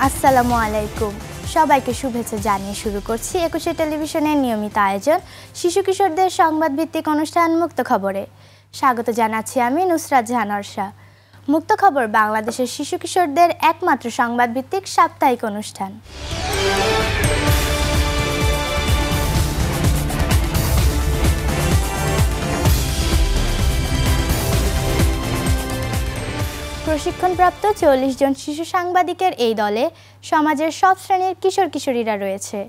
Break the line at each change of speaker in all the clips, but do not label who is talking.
আসসালামু আলাইকুম। সবাইকে শুভেচ্ছা জানিয়ে শুরু করছি একুশে টেলিভিশনের নিয়মিত আয়োজন শিশু কিশোরদের সংবাদ ভিত্তিক অনুষ্ঠান মুক্ত খবরে। স্বাগত জানাচ্ছি আমি নুসরাত জাহান অর্ষা। মুক্ত খবর বাংলাদেশের শিশু কিশোরদের একমাত্র সংবাদ ভিত্তিক সাপ্তাহিক অনুষ্ঠান। প্রশিক্ষণপ্রাপ্ত ৪০ জন শিশু সাংবাদিকের এই দলে সমাজের সব শ্রেণীর কিশোর কিশোরীরা রয়েছে।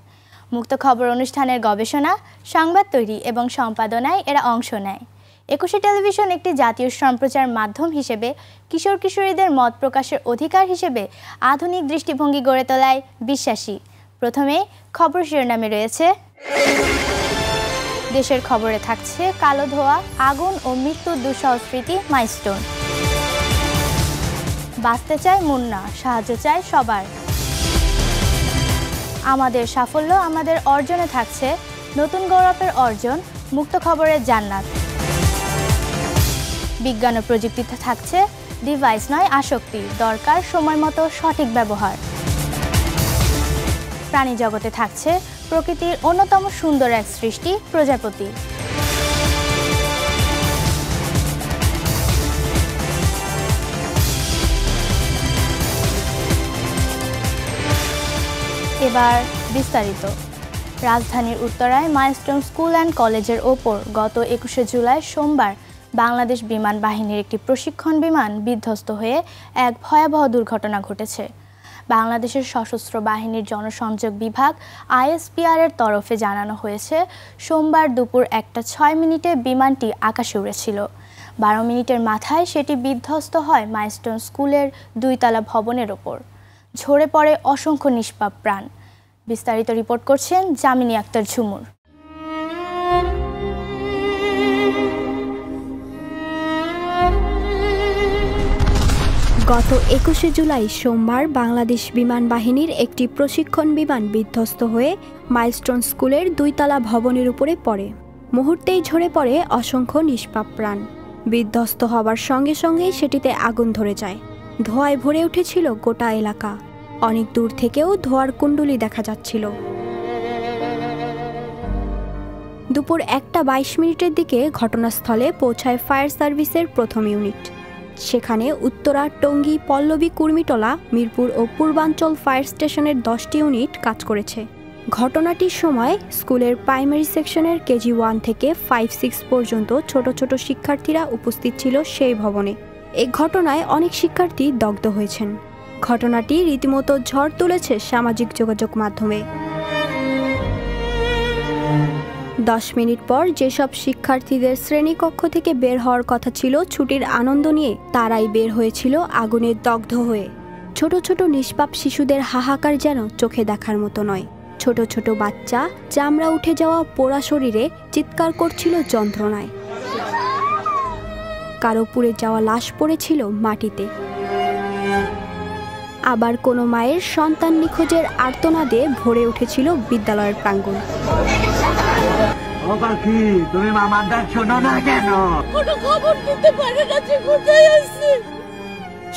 মুক্ত খবর অনুষ্ঠানের গবেষণা, সংবাদ তৈরি এবং সম্পাদনায় এরা অংশ নেয়। একুশে টেলিভিশন একটি জাতীয় সম্প্রচার মাধ্যম হিসেবে কিশোর কিশোরীদের মত প্রকাশের অধিকার হিসেবে আধুনিক দৃষ্টিভঙ্গি গড়ে তোলায় বিশ্বাসী। প্রথমে খবর শিরোনামে রয়েছে দেশের খবরে থাকছে কালো ধোঁয়া, আগুন ও মৃত্যুর দুঃসহ স্মৃতি মাইলস্টোন। বাঁচতে চায় মুন্না, সাহায্য চায় সবার। আমাদের সাফল্য আমাদের অর্জনে থাকছে নতুন গৌরবের অর্জন, মুক্ত খবরের জান্নাত। বিজ্ঞান ও প্রযুক্তিতে থাকছে ডিভাইস নয় আসক্তি, দরকার সময় মতো সঠিক ব্যবহার। প্রাণী জগতে থাকছে প্রকৃতির অন্যতম সুন্দর এক সৃষ্টি প্রজাপতি। এবার বিস্তারিত। রাজধানীর উত্তরায় মাইলস্টোন স্কুল অ্যান্ড কলেজের ওপর গত ২১শে জুলাই সোমবার বাংলাদেশ বিমান বাহিনীর একটি প্রশিক্ষণ বিমান বিধ্বস্ত হয়ে এক ভয়াবহ দুর্ঘটনা ঘটেছে। বাংলাদেশের সশস্ত্র বাহিনীর জনসংযোগ বিভাগ আইএসপিআর এর তরফে জানানো হয়েছে, সোমবার দুপুর ১টা ৬ বিমানটি আকাশে উড়েছিল। ১২ মিনিটের মাথায় সেটি বিধ্বস্ত হয় মাইলস্টোন স্কুলের ২তলা ভবনের ওপর। ঝরে পড়ে অসংখ্য নিষ্পাপ প্রাণ। বিস্তারিত রিপোর্ট করছেন জামিনী আক্তার ঝুমুর।
গত ২১শে জুলাই সোমবার বাংলাদেশ বিমান বাহিনীর একটি প্রশিক্ষণ বিমান বিধ্বস্ত হয়ে মাইলস্টোন স্কুলের ২তলা ভবনের উপরে পড়ে। মুহূর্তেই ঝরে পড়ে অসংখ্য নিষ্পাপ প্রাণ। বিধ্বস্ত হবার সঙ্গে সঙ্গেই সেটিতে আগুন ধরে যায়। ধোঁয়ায় ভরে উঠেছিল গোটা এলাকা। অনেক দূর থেকেও ধোঁয়ার কুণ্ডলী দেখা যাচ্ছিল। দুপুর ১টা ২২ দিকে ঘটনাস্থলে পৌঁছায় ফায়ার সার্ভিসের প্রথম ইউনিট। সেখানে উত্তরা, টঙ্গী, পল্লবী, কুর্মিটোলা, মিরপুর ও পূর্বাঞ্চল ফায়ার স্টেশনের ১০টি ইউনিট কাজ করেছে। ঘটনাটির সময় স্কুলের প্রাইমারি সেকশনের কেজি 1 থেকে 5-6 পর্যন্ত ছোট ছোট শিক্ষার্থীরা উপস্থিত ছিল সেই ভবনে। এই ঘটনায় অনেক শিক্ষার্থী দগ্ধ হয়েছেন। ঘটনাটি রীতিমতো ঝড় তুলেছে সামাজিক যোগাযোগ মাধ্যমে। ১০ মিনিট পর যেসব শিক্ষার্থীদের শ্রেণীকক্ষ থেকে বের হওয়ার কথা ছিল ছুটির আনন্দ নিয়ে, তারাই বের হয়েছিল আগুনে দগ্ধ হয়ে। ছোট ছোট নিষ্পাপ শিশুদের হাহাকার যেন চোখে দেখার মতো নয়। ছোট ছোট বাচ্চা চামড়া উঠে যাওয়া পোড়া শরীরে চিৎকার করছিল যন্ত্রণায়। কারো পুড়ে যাওয়া লাশ পড়েছিল মাটিতে। আবার কোনো মায়ের সন্তান নিখোঁজের আর্তনাদে ভরে উঠেছিল বিদ্যালয়ের প্রাঙ্গণ।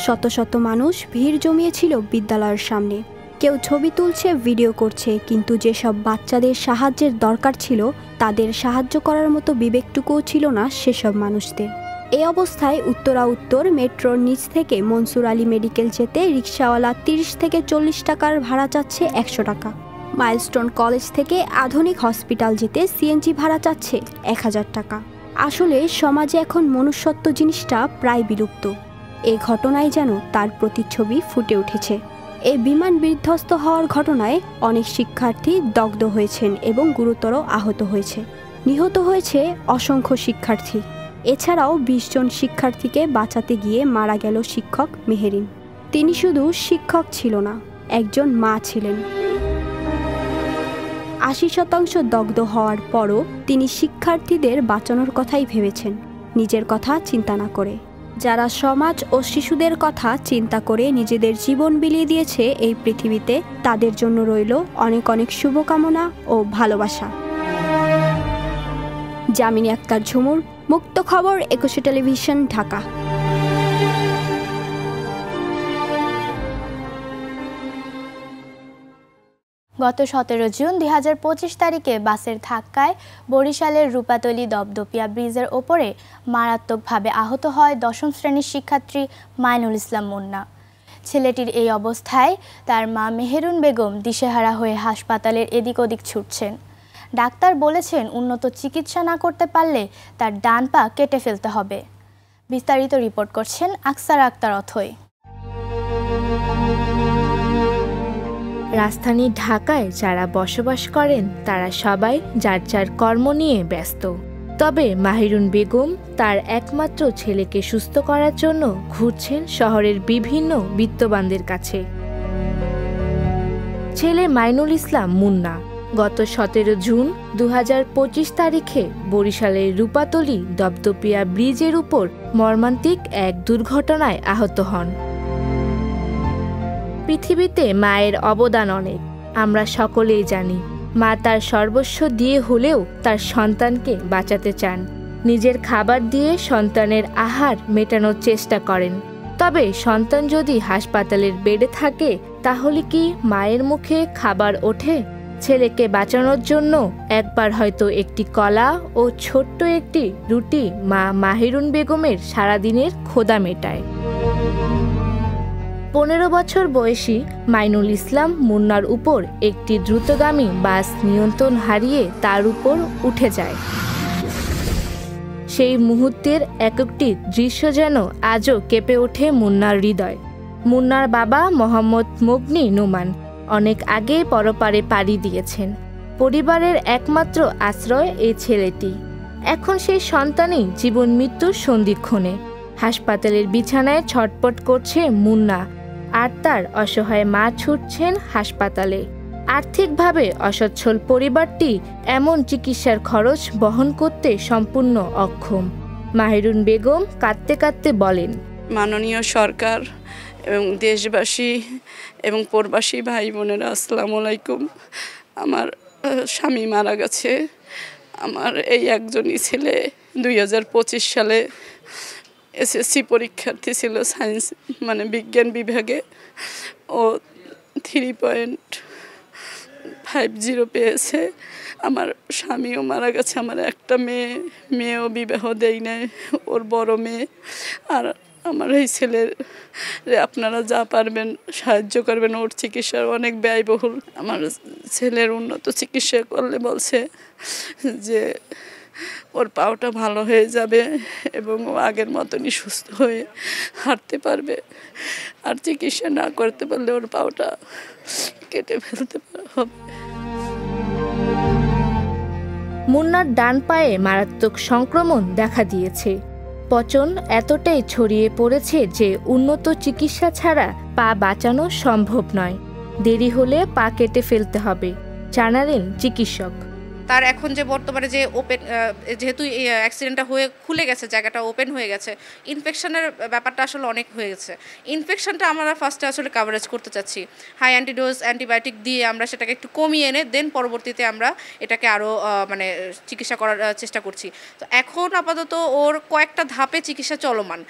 শত শত মানুষ ভিড় জমিয়েছিল বিদ্যালয়ের সামনে। কেউ ছবি তুলছে, ভিডিও করছে, কিন্তু যেসব বাচ্চাদের সাহায্যের দরকার ছিল তাদের সাহায্য করার মতো বিবেকটুকুও ছিল না সেসব মানুষদের। এই অবস্থায় উত্তরা উত্তর মেট্রোর নিচ থেকে মনসুর আলী মেডিকেল যেতে রিকশাওয়ালা ৩০ থেকে ৪০ টাকার ভাড়া চাচ্ছে ১০০ টাকা। মাইলস্টোন কলেজ থেকে আধুনিক হসপিটাল যেতে সিএনজি ভাড়া চাচ্ছে ১০০০ টাকা। আসলে সমাজে এখন মনুষ্যত্ব জিনিসটা প্রায় বিলুপ্ত। এই ঘটনায় যেন তার প্রতিচ্ছবি ফুটে উঠেছে। এই বিমান বিধ্বস্ত হওয়ার ঘটনায় অনেক শিক্ষার্থী দগ্ধ হয়েছেন এবং গুরুতর আহত হয়েছে। নিহত হয়েছে অসংখ্য শিক্ষার্থী। এছাড়াও ২০ জন শিক্ষার্থীকে বাঁচাতে গিয়ে মারা গেল শিক্ষক মেহেরিন। তিনি শুধু শিক্ষক ছিল না, একজন মা ছিলেন। ৮০% দগ্ধ হওয়ার পরও তিনি শিক্ষার্থীদের বাঁচানোর কথাই ভেবেছেন, নিজের কথা চিন্তা না করে। যারা সমাজ ও শিশুদের কথা চিন্তা করে নিজেদের জীবন বিলিয়ে দিয়েছে এই পৃথিবীতে, তাদের জন্য রইল অনেক অনেক শুভকামনা ও ভালোবাসা। জামিনী আক্তার ঝুমুর, মুক্ত খবর, একুশে টেলিভিশন, ঢাকা।
গত 17 জুন 2025 তারিখে বাসের ধাক্কায় বরিশালের রূপাতলী দপদপিয়া ব্রিজের ওপরে মারাত্মকভাবে আহত হয় 10ম শ্রেণীর শিক্ষার্থী মাইনুল ইসলাম মুন্না। ছেলেটির এই অবস্থায় তার মা মেহেরুন বেগম দিশেহারা হয়ে হাসপাতালের এদিক ওদিক ছুটছেন। ডাক্তার বলেছেন উন্নত চিকিৎসা না করতে পারলে তার ডান পা কেটে ফেলতে হবে। বিস্তারিত রিপোর্ট করছেন আকসার আক্তার অথই।
রাজধানী ঢাকায় যারা বসবাস করেন তারা সবাই যার যার কর্ম নিয়ে ব্যস্ত। তবে মাহিরুন বেগম তার একমাত্র ছেলেকে সুস্থ করার জন্য ঘুরছেন শহরের বিভিন্ন বিত্তবানদের কাছে। ছেলে মাইনুল ইসলাম মুন্না গত 17 জুন 2025 তারিখে বরিশালের রূপাতলী দপদপিয়া ব্রিজের উপর মর্মান্তিক এক দুর্ঘটনায় আহত হন। পৃথিবীতে মায়ের অবদান অনেক, আমরা সকলেই জানি। মা তার সর্বস্ব দিয়ে হলেও তার সন্তানকে বাঁচাতে চান। নিজের খাবার দিয়ে সন্তানের আহার মেটানোর চেষ্টা করেন। তবে সন্তান যদি হাসপাতালের বেডে থাকে তাহলে কি মায়ের মুখে খাবার ওঠে? ছেলেকে বাঁচানোর জন্য একবার হয়তো একটি কলা ও ছোট্ট একটি রুটি মা মাহিরুন বেগমের সারাদিনের ক্ষুধা মেটায়। 15 বছর বয়সী মাইনুল ইসলাম মুন্নার উপর একটি দ্রুতগামী বাস নিয়ন্ত্রণ হারিয়ে তার উপর উঠে যায়। সেই মুহূর্তের একটি দৃশ্য যেন আজও কেঁপে ওঠে মুন্নার হৃদয়। মুন্নার বাবা মোহাম্মদ মগনি নোমান অনেক আগে পরপারে পাড়ি দিয়েছেন। পরিবারের একমাত্র আশ্রয় এই ছেলেটি। এখন সেই সন্তানই জীবন মৃত্যুর সন্ধিক্ষণে। হাসপাতালের বিছানায় ছটপট করছে মুন্না, আর তার অসহায় মা ছুটছেন হাসপাতালে। আর্থিকভাবে অসচ্ছল পরিবারটি এমন চিকিৎসার খরচ বহন করতে সম্পূর্ণ অক্ষম। মাহিরুন বেগম কাঁদতে কাঁদতে বলেন,
মাননীয় সরকার এবং দেশবাসী এবং প্রবাসী ভাই বোনেরা, আসসালামু আলাইকুম। আমার স্বামী মারা গেছে। আমার এই একজনই ছেলে 2025 সালে SSC পরীক্ষার্থী ছিল, সায়েন্স মানে বিজ্ঞান বিভাগে। ও 3.50 পেয়েছে। আমার স্বামীও মারা গেছে। আমার একটা মেয়েও বিবাহ দেই নাই, ওর বড় মেয়ে। আর আমার এই ছেলের আপনারা যা পারবেন সাহায্য করবেন। ওর চিকিৎসার অনেক ব্যয়বহুল। আমার ছেলের উন্নত চিকিৎসা করলে বলছে যে ওর পাওটা ভালো হয়ে যাবে এবং ও আগের মতনই সুস্থ হয়ে হাঁটতে পারবে। আর চিকিৎসা না করতে পারলে ওর পাওটা কেটে ফেলতে হবে।
মুন্নার ডান পায়ে মারাত্মক সংক্রমণ দেখা দিয়েছে। পচন এতটাই ছড়িয়ে পড়েছে যে উন্নত চিকিৎসা ছাড়া পা বাঁচানো সম্ভব নয়। দেরি হলে পা কেটে ফেলতে হবে, জানালেন চিকিৎসক।
তার এখন যে বর্তমানে যে ওপেন, যেহেতু এই অ্যাক্সিডেন্টটা হয়ে খুলে গেছে, জায়গাটা ওপেন হয়ে গেছে, ইনফেকশনের ব্যাপারটা আসলে অনেক হয়ে গেছে। ইনফেকশনটা আমরা ফার্স্টে আসলে কাভারেজ করতে চাচ্ছি। হাই অ্যান্টিডোজ অ্যান্টিবায়োটিক দিয়ে আমরা সেটাকে একটু কমিয়ে এনে দেন পরবর্তীতে আমরা এটাকে আরও মানে চিকিৎসা করার চেষ্টা করছি। তো এখন আপাতত ওর কয়েকটা ধাপে চিকিৎসা চলমান।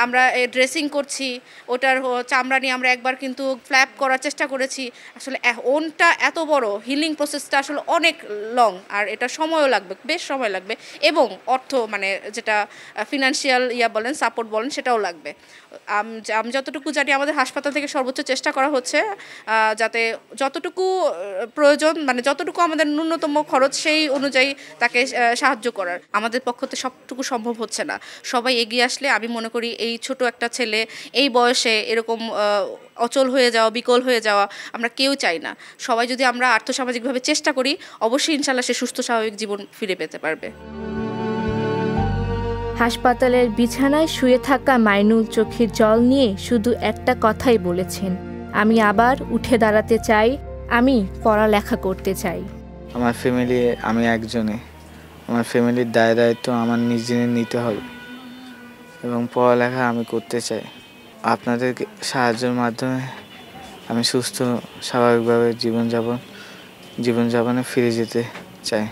আমরা ড্রেসিং করছি, ওটার চামড়া নিয়ে আমরা একবার কিন্তু ফ্ল্যাপ করার চেষ্টা করেছি। আসলে ওনটা এত বড়, হিলিং প্রসেসটা আসলে অনেক লং, আর এটা সময়ও লাগবে, বেশ সময় লাগবে, এবং অর্থ মানে যেটা ফিনান্সিয়াল বলেন, সাপোর্ট বলেন, সেটাও লাগবে। আমি যতটুকু জানি আমাদের হাসপাতাল থেকে সর্বোচ্চ চেষ্টা করা হচ্ছে যাতে যতটুকু প্রয়োজন, মানে যতটুকু আমাদের ন্যূনতম খরচ সেই অনুযায়ী তাকে সাহায্য করার। আমাদের পক্ষতে সবটুকু সম্ভব হচ্ছে না। সবাই এগিয়ে আসলে আমি মনে করি এই ছোট একটা ছেলে এই বয়সে এরকম অচল হয়ে যাওয়া, বিকল হয়ে যাওয়া আমরা কেউ চাই না। সবাই যদি আমরা আর্থসামাজিকভাবে চেষ্টা করি, অবশ্যই ইনশাল্লাহ সে সুস্থ স্বাভাবিক জীবন ফিরে পেতে পারবে।
হাসপাতালের বিছানায় শুয়ে থাকা মাইনুল চোখের জল নিয়ে শুধু একটা কথাই বলেছেন, আমি আবার উঠে দাঁড়াতে চাই, আমি পড়ালেখা করতে চাই।
আমার ফ্যামিলি, আমি একজনে, আমার ফ্যামিলির দায়িত্ব আমার নিজে নিতে হবে এবং পড়ালেখা আমি করতে চাই। আপনাদের সাহায্যের মাধ্যমে আমি সুস্থ স্বাভাবিকভাবে জীবনযাপনে ফিরে যেতে চাই।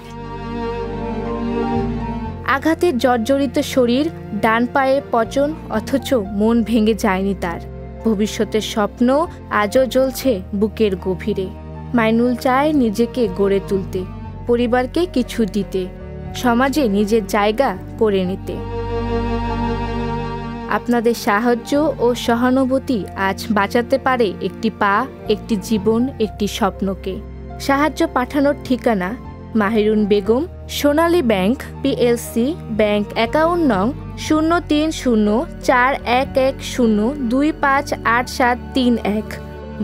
আঘাতে জর্জরিত শরীর, ডান পায়ে পচন, অথচ মন ভেঙে যায়নি তার। ভবিষ্যতের স্বপ্ন আজও জ্বলছে বুকের গভীরে। মাইনুল চায় নিজেকে গড়ে তুলতে, পরিবারকে কিছু দিতে, সমাজে নিজের জায়গা করে নিতে। আপনাদের সাহায্য ও সহানুভূতি আজ বাঁচাতে পারে একটি পা, একটি জীবন, একটি স্বপ্নকে। সাহায্য পাঠানোর ঠিকানা: মাহিরুন বেগম, সোনালী ব্যাংক পিএলসি, ব্যাংক অ্যাকাউন্ট নং 0304110258731,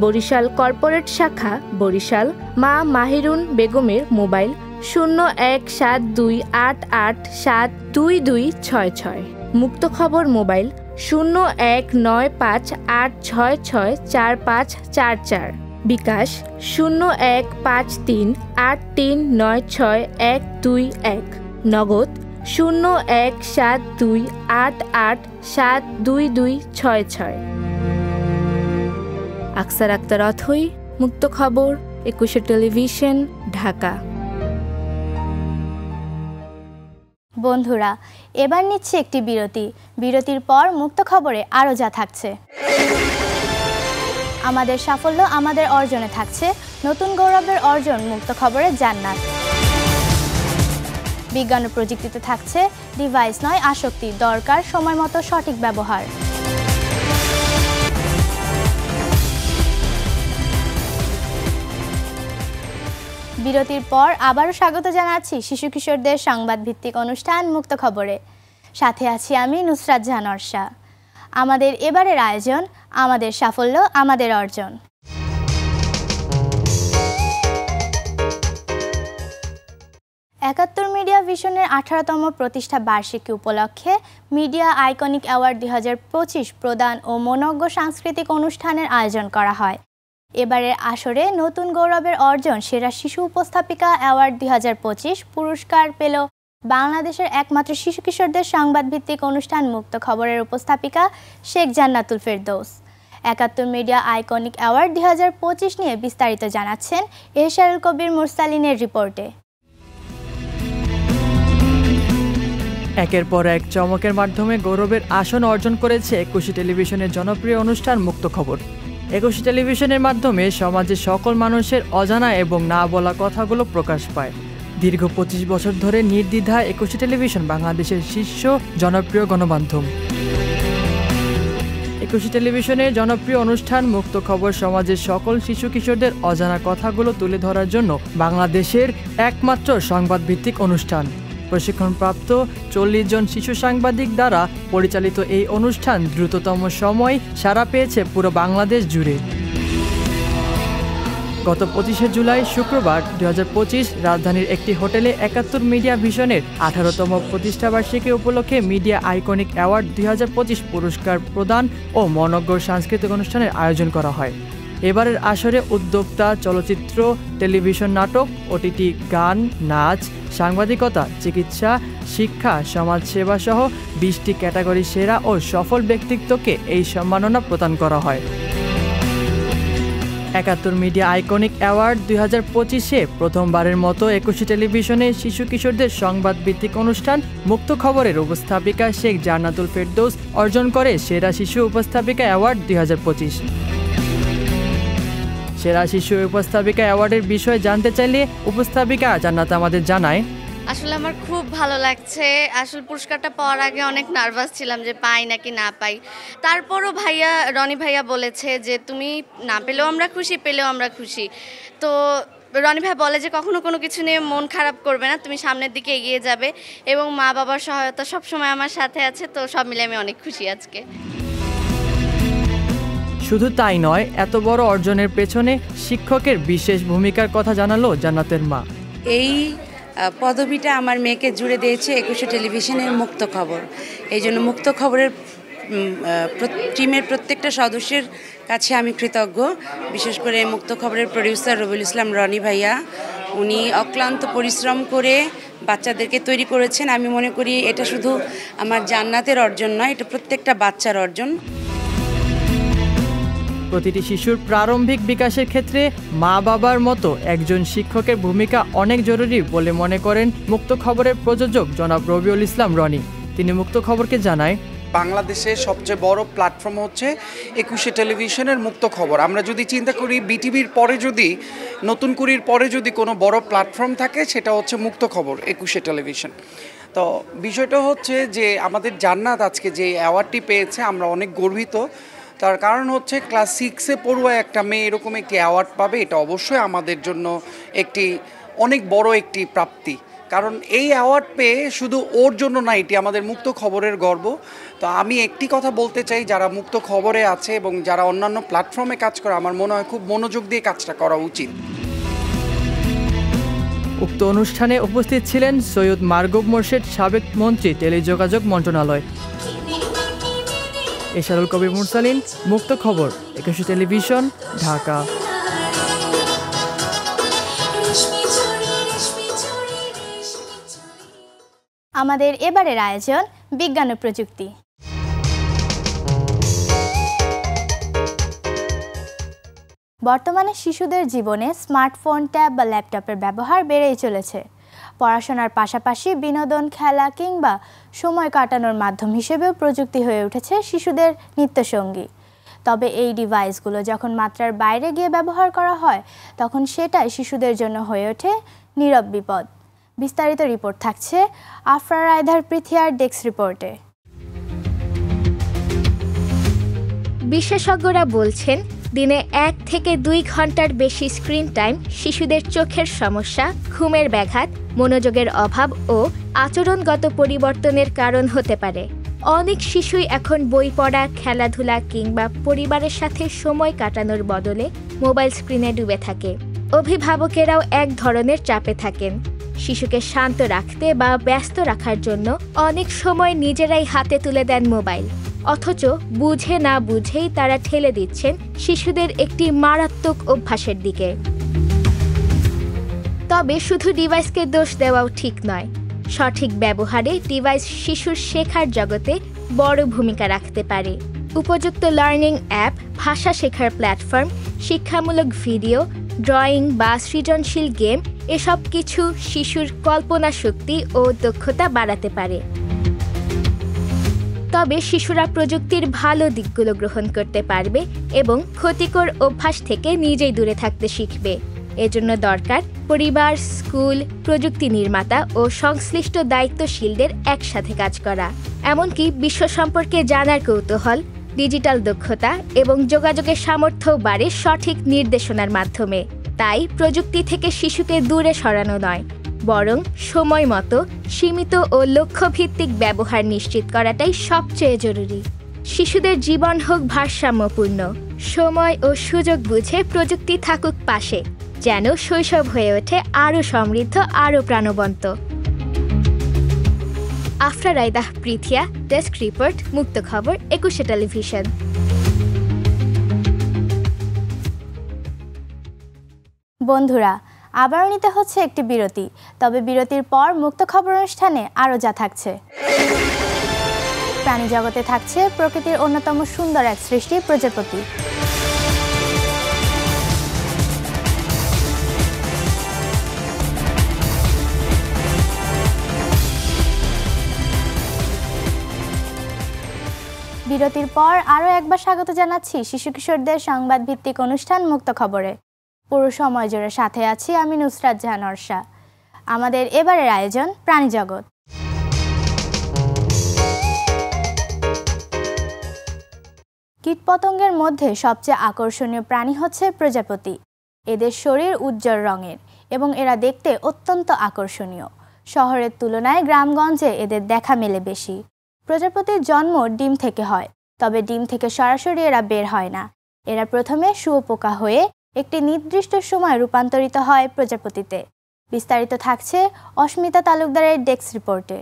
বরিশাল কর্পোরেট শাখা, বরিশাল। মা মাহিরুন বেগমের মোবাইল 017288722266। মুক্ত খবর মোবাইল 019586644544। বিকাশ 015383969121। নগদ 017288722266। আকসার আক্তার অথই, মুক্ত খবর, 21 টেলিভিশন, ঢাকা।
বন্ধুরা, এবার নিচ্ছে একটি বিরতি। বিরতির পর মুক্ত খবরে আরও যা থাকছে। আমাদের সাফল্য আমাদের অর্জনে থাকছে নতুন গৌরবের অর্জন মুক্ত খবরে জান্নাত। বিজ্ঞান ও প্রযুক্তিতে থাকছে ডিভাইস নয় আসক্তি, দরকার সময় মতো সঠিক ব্যবহার। বিরতির পর আবারও স্বাগত জানাচ্ছি শিশু কিশোরদের সংবাদ ভিত্তিক অনুষ্ঠান মুক্ত খবরে। সাথে আছি আমি নুসরাত জাহান অর্ষা। আমাদের এবারের আয়োজন আমাদের সাফল্য আমাদের অর্জন। ৭১ মিডিয়া ভিশনের ১৮তম প্রতিষ্ঠা বার্ষিকী উপলক্ষে মিডিয়া আইকনিক অ্যাওয়ার্ড ২০২৫ প্রদান ও মনোজ্ঞ সাংস্কৃতিক অনুষ্ঠানের আয়োজন করা হয়। এবারের আসরে নতুন গৌরবের অর্জন সেরা শিশু উপস্থাপিকা অ্যাওয়ার্ড ২০২৫ পুরস্কার পেল বাংলাদেশের একমাত্র শিশু কিশোরদের সংবাদভিত্তিক অনুষ্ঠান মুক্ত খবরের উপস্থাপিকা Sheikh Jannatul Ferdous. ৭১ media iconic award ২০২৫ নিয়ে বিস্তারিত জানাচ্ছেন এহসানুল কবির মুরসালিনের রিপোর্টে।
একের পর এক চমকের মাধ্যমে গৌরবের আসন অর্জন করেছে ২১ টেলিভিশনের জনপ্রিয় অনুষ্ঠান মুক্ত খবর। ২১ টেলিভিশনের মাধ্যমে সমাজের সকল মানুষের অজানা এবং না বলা কথাগুলো প্রকাশ পায়। দীর্ঘ ২৫ বছর ধরে নির্দ্বিধায় ২১ টেলিভিশন বাংলাদেশের শীর্ষ জনপ্রিয় গণমাধ্যম। ২১ টেলিভিশনের জনপ্রিয় অনুষ্ঠান মুক্ত খবর সমাজের সকল শিশু কিশোরদের অজানা কথাগুলো তুলে ধরার জন্য বাংলাদেশের একমাত্র সংবাদভিত্তিক অনুষ্ঠান। প্রশিক্ষণপ্রাপ্ত ৪০ জন শিশু সাংবাদিক দ্বারা পরিচালিত এই অনুষ্ঠান দ্রুততম সময় সাড়া পেয়েছে পুরো বাংলাদেশ জুড়ে। গত ২৫শে জুলাই শুক্রবার ২০২৫ রাজধানীর একটি হোটেলে ৭১ মিডিয়া ভিশনের ১৮তম প্রতিষ্ঠাবার্ষিকী উপলক্ষে মিডিয়া আইকনিক অ্যাওয়ার্ড ২০২৫ পুরস্কার প্রদান ও মনোজ্ঞ সাংস্কৃতিক অনুষ্ঠানের আয়োজন করা হয়। এবারের আসরে উদ্যোক্তা, চলচ্চিত্র, টেলিভিশন নাটক, ওটিটি, গান, নাচ, সাংবাদিকতা, চিকিৎসা, শিক্ষা, সমাজসেবা সহ ২০টি ক্যাটাগরি সেরা ও সফল ব্যক্তিত্বকে এই সম্মাননা প্রদান করা হয়। ৭১ মিডিয়া আইকনিক অ্যাওয়ার্ড ২০২৫-এ প্রথমবারের মতো ২১ টেলিভিশনে শিশু কিশোরদের সংবাদভিত্তিক অনুষ্ঠান মুক্ত খবরের উপস্থাপিকা শেখ জান্নাতুল ফেরদৌস অর্জন করে সেরা শিশু উপস্থাপিকা অ্যাওয়ার্ড ২০২৫। সেরা শিশু উপস্থাপিকা অ্যাওয়ার্ডের বিষয়ে জানতে চাইলে উপস্থাপিকা জান্নাত আমাদের জানায়,
আসলে আমার খুব ভালো লাগছে। আসলে পুরস্কারটা পাওয়ার আগে অনেক নার্ভাস ছিলাম যে পাই নাকি না পাই। তারপরও রনি ভাইয়া বলেছে যে তুমি না পেলেও আমরা খুশি, পেলেও আমরা খুশি। তো রনি ভাই বলে যে কখনো কোনো কিছু নিয়ে মন খারাপ করবে না, তুমি সামনের দিকে এগিয়ে যাবে, এবং মা বাবার সহায়তা সবসময় আমার সাথে আছে। তো সব মিলে আমি অনেক খুশি আজকে।
শুধু তাই নয়, এত বড় অর্জনের পেছনে শিক্ষকের বিশেষ ভূমিকার কথা জানালো জান্নাতের মা।
এই পদবিটা আমার মেয়েকে জুড়ে দিয়েছে ২১ টেলিভিশনের মুক্ত খবর। এই জন্য মুক্ত খবরের টিমের প্রত্যেকটা সদস্যের কাছে আমি কৃতজ্ঞ। বিশেষ করে মুক্ত খবরের প্রডিউসার রবিউল ইসলাম রনি ভাইয়া, উনি অক্লান্ত পরিশ্রম করে বাচ্চাদেরকে তৈরি করেছেন। আমি মনে করি এটা শুধু আমার জান্নাতের অর্জন নয়, এটা প্রত্যেকটা বাচ্চার অর্জন।
প্রতিটি শিশুর প্রারম্ভিক বিকাশের ক্ষেত্রে মা বাবার মতো একজন শিক্ষকের ভূমিকা অনেক জরুরি বলে মনে করেন মুক্ত খবরের প্রযোজক জনাব রবিউল ইসলাম রনি। তিনি মুক্ত খবরকে জানায়,
বাংলাদেশের সবচেয়ে বড় প্ল্যাটফর্ম হচ্ছে 21শে টেলিভিশনের মুক্ত খবর। আমরা যদি চিন্তা করি বিটিভির পরে যদি নতুন কুড়ির পরে যদি কোনো বড় প্ল্যাটফর্ম থাকে সেটা হচ্ছে মুক্ত খবর 21শে টেলিভিশন। তো বিষয়টা হচ্ছে যে আমাদের জান্নাত আজকে যে অ্যাওয়ার্ডটি পেয়েছে আমরা অনেক গর্বিত। তার কারণ হচ্ছে ক্লাস 6-এ পড়ুয়া একটা মেয়ে এরকম একটি অ্যাওয়ার্ড পাবে, এটা অবশ্যই আমাদের জন্য একটি অনেক বড় একটি প্রাপ্তি। কারণ এই অ্যাওয়ার্ড পেয়ে শুধু ওর জন্য না, এটি আমাদের মুক্ত খবরের গর্ব। তো আমি একটি কথা বলতে চাই, যারা মুক্ত খবরে আছে এবং যারা অন্যান্য প্ল্যাটফর্মে কাজ করে, আমার মনে হয় খুব মনোযোগ দিয়ে কাজটা করা উচিত।
উক্ত অনুষ্ঠানে উপস্থিত ছিলেন সৈয়দ মারগুব মোর্শেদ, সাবেক মন্ত্রী, টেলিযোগাযোগ মন্ত্রণালয়। এশারুল কবির মুরসালিন, মুক্ত খবর, 21শে টেলিভিশন, ঢাকা।
আমাদের এবারের আয়োজন বিজ্ঞান ও প্রযুক্তি। বর্তমানে শিশুদের জীবনে স্মার্টফোন, ট্যাব বা ল্যাপটপের ব্যবহার বেড়েই চলেছে। পড়াশোনার পাশাপাশি বিনোদন, খেলা কিংবা সময় কাটানোর মাধ্যম হিসেবেও প্রযুক্তি হয়ে উঠেছে শিশুদের নিত্যসঙ্গী। তবে এই ডিভাইসগুলো যখন মাত্রার বাইরে গিয়ে ব্যবহার করা হয় তখন সেটাই শিশুদের জন্য হয়ে ওঠে নীরব বিপদ। বিস্তারিত রিপোর্ট থাকছে আফরা রায়ধার পৃথিয়ার ডেস্ক রিপোর্টে।
বিশেষজ্ঞরা বলছেন দিনে 1 থেকে 2 ঘন্টার বেশি স্ক্রিন টাইম শিশুদের চোখের সমস্যা, ঘুমের ব্যাঘাত, মনোযোগের অভাব ও আচরণগত পরিবর্তনের কারণ হতে পারে। অনেক শিশুই এখন বই পড়া, খেলাধুলা কিংবা পরিবারের সাথে সময় কাটানোর বদলে মোবাইল স্ক্রিনে ডুবে থাকে। অভিভাবকেরাও এক ধরনের চাপে থাকেন। শিশুকে শান্ত রাখতে বা ব্যস্ত রাখার জন্য অনেক সময় নিজেরাই হাতে তুলে দেন মোবাইল, অথচ বুঝে না বুঝেই তারা ঠেলে দিচ্ছেন শিশুদের একটি মারাত্মক অভ্যাসের দিকে। তবে শুধু ডিভাইসকে দোষ দেওয়াও ঠিক নয়। সঠিক ব্যবহারে ডিভাইস শিশুর শেখার জগতে বড় ভূমিকা রাখতে পারে। উপযুক্ত লার্নিং অ্যাপ, ভাষা শেখার প্ল্যাটফর্ম, শিক্ষামূলক ভিডিও, ড্রয়িং বা সৃজনশীল গেম এসব কিছু শিশুর কল্পনা শক্তি ও দক্ষতা বাড়াতে পারে। তবে শিশুরা প্রযুক্তির ভালো দিকগুলো গ্রহণ করতে পারবে এবং ক্ষতিকর অভ্যাস থেকে নিজেই দূরে থাকতে শিখবে। এজন্য দরকার পরিবার, স্কুল, প্রযুক্তি নির্মাতা ও সংশ্লিষ্ট দায়িত্বশীলদের একসাথে কাজ করা। এমনকি বিশ্ব সম্পর্কে জানার কৌতূহল, ডিজিটাল দক্ষতা এবং যোগাযোগের সামর্থ্য বাড়ে সঠিক নির্দেশনার মাধ্যমে। তাই প্রযুক্তি থেকে শিশুকে দূরে সরানো নয়, বরং সময় মতো সীমিত ও লক্ষ্যভিত্তিক ব্যবহার নিশ্চিত করাটাই সবচেয়ে জরুরি। শিশুদের জীবন হোক ভারসাম্যপূর্ণ, সময় ও সুযোগ বুঝে প্রযুক্তি থাকুক পাশে, যেন শৈশব হয়ে ওঠে আরও সমৃদ্ধ, আরও প্রাণবন্ত। আফরা রায়দাহ, পৃথিয়া, ডেস্ক রিপোর্ট, মুক্ত খবর, 21শে টেলিভিশন।
বন্ধুরা, আবারও নিতে হচ্ছে একটি বিরতি। তবে বিরতির পর মুক্ত খবর অনুষ্ঠানে আরও যা থাকছে। প্রাণী জগতে থাকছে প্রকৃতির অন্যতম সুন্দর এক সৃষ্টি প্রজাপতি। বিরতির পর আরও একবার স্বাগত জানাচ্ছি শিশু কিশোরদের সংবাদ ভিত্তিক অনুষ্ঠান মুক্ত খবরে। পুরো সময় জুড়ে সাথে আছি আমি নুসরাত জাহান অর্ষা। আমাদের এবারের আয়োজন প্রাণী জগৎ। কীটপতঙ্গের মধ্যে সবচেয়ে আকর্ষণীয় প্রাণী হচ্ছে প্রজাপতি। এদের শরীর উজ্জ্বল রঙের এবং এরা দেখতে অত্যন্ত আকর্ষণীয়। শহরের তুলনায় গ্রামগঞ্জে এদের দেখা মেলে বেশি। প্রজাপতির জন্ম ডিম থেকে হয়, তবে ডিম থেকে সরাসরি এরা বের হয় না। এরা প্রথমে শুঁয়োপোকা হয়ে একটি নির্দিষ্ট সময় রূপান্তরিত হয় প্রজাপতিতে। বিস্তারিত থাকছে অস্মিতা তালুকদারের ডেস্ক রিপোর্টে।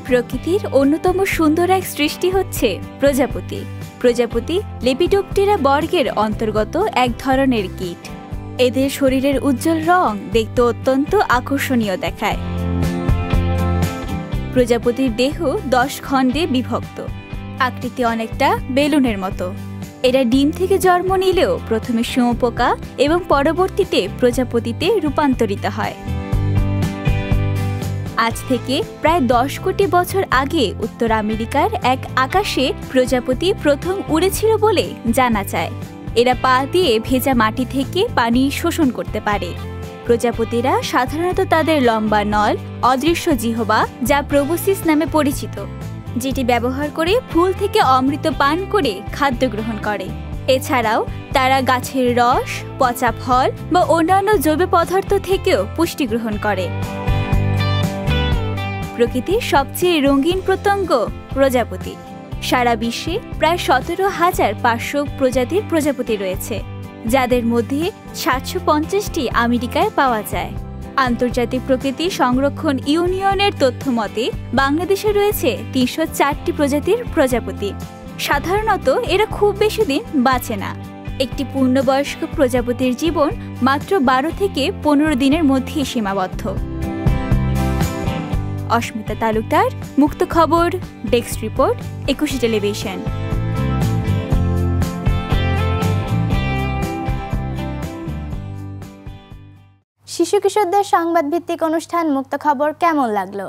প্রকৃতির অন্যতম সুন্দর এক সৃষ্টি হচ্ছে প্রজাপতি। প্রজাপতি লেপিডোপ্টেরা বর্গের অন্তর্গত এক ধরনের কীট। এদের শরীরের উজ্জ্বল রং দেখতে অত্যন্ত আকর্ষণীয় দেখায়। প্রজাপতির দেহ 10 খণ্ডে বিভক্ত, আকৃতি অনেকটা বেলুনের মতো। এরা ডিম থেকে জন্ম নিলেও প্রথমে শুঁয়োপোকা এবং পরবর্তীতে প্রজাপতিতে রূপান্তরিত হয়। আজ থেকে প্রায় 10 কোটি বছর আগে উত্তর আমেরিকার এক আকাশে প্রজাপতি প্রথম উড়েছিল বলে জানা যায়। এরা পা দিয়ে ভেজা মাটি থেকে পানি শোষণ করতে পারে। প্রজাপতিরা সাধারণত তাদের লম্বা নল, অদৃশ্য জিহ্বা যা প্রোবোসিস নামে পরিচিত, যেটি ব্যবহার করে ফুল থেকে অমৃত পান করে খাদ্য গ্রহণ করে। এছাড়াও তারা গাছের রস, পচা ফল বা অন্যান্য জৈব পদার্থ থেকেও পুষ্টি গ্রহণ করে। প্রকৃতির সবচেয়ে রঙিন পতঙ্গ প্রজাপতি। সারা বিশ্বে প্রায় 17,500 প্রজাতির প্রজাপতি রয়েছে, যাদের মধ্যে 750টি আমেরিকায় পাওয়া যায়। আন্তর্জাতিক প্রকৃতি সংরক্ষণ ইউনিয়নের তথ্য মতে বাংলাদেশে রয়েছে 304টি প্রজাতির প্রজাপতি। সাধারণত এরা খুব বেশি দিন বাঁচে না। একটি পূর্ণবয়স্ক প্রজাপতির জীবন মাত্র 12 থেকে 15 দিনের মধ্যেই সীমাবদ্ধ। অস্মিতা তালুকদার, মুক্ত খবর, ডেস্ক রিপোর্ট, 21 টেলিভিশন।
শিশু কিশোরদের সংবাদ ভিত্তিক অনুষ্ঠান মুক্ত খবর কেমন লাগলো?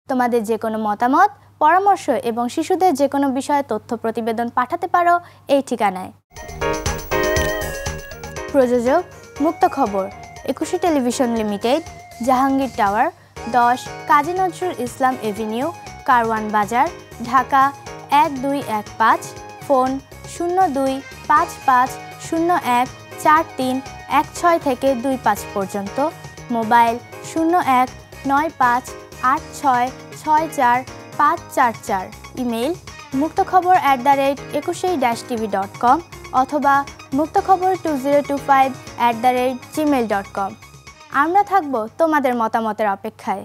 তোমাদের যে কোনো মতামত, পরামর্শ এবং শিশুদের যে কোনো বিষয়ে তথ্য প্রতিবেদন পাঠাতে পারো এই ঠিকানায়। প্রযোজক মুক্ত খবর, 21 television limited, Jahangir tower, 10 Kazi Nazrul Islam Avenue, Karwan বাজার, ঢাকা 1215, ফোন 0255014316 থেকে 25 পর্যন্ত, মোবাইল 019586644544, ইমেইল muktokhabor@21tv.com অথবা muktokhabor2025@gmail.com। আমরা থাকব তোমাদের মতামতের অপেক্ষায়।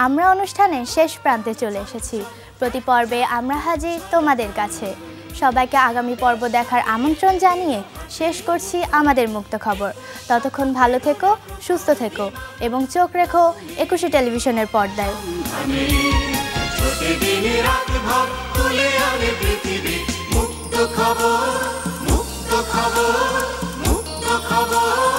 আমরা অনুষ্ঠানের শেষ প্রান্তে চলে এসেছি। প্রতি পর্বে আমরা হাজির তোমাদের কাছে। সবাইকে আগামী পর্ব দেখার আমন্ত্রণ জানিয়ে শেষ করছি আমাদের মুক্ত খবর। ততক্ষণ ভালো থেকো, সুস্থ থেকো এবং চোখ রেখো 21 টেলিভিশনের পর্দায়। মুক্ত খবর, মুক্ত খবর, মুক্ত খবর।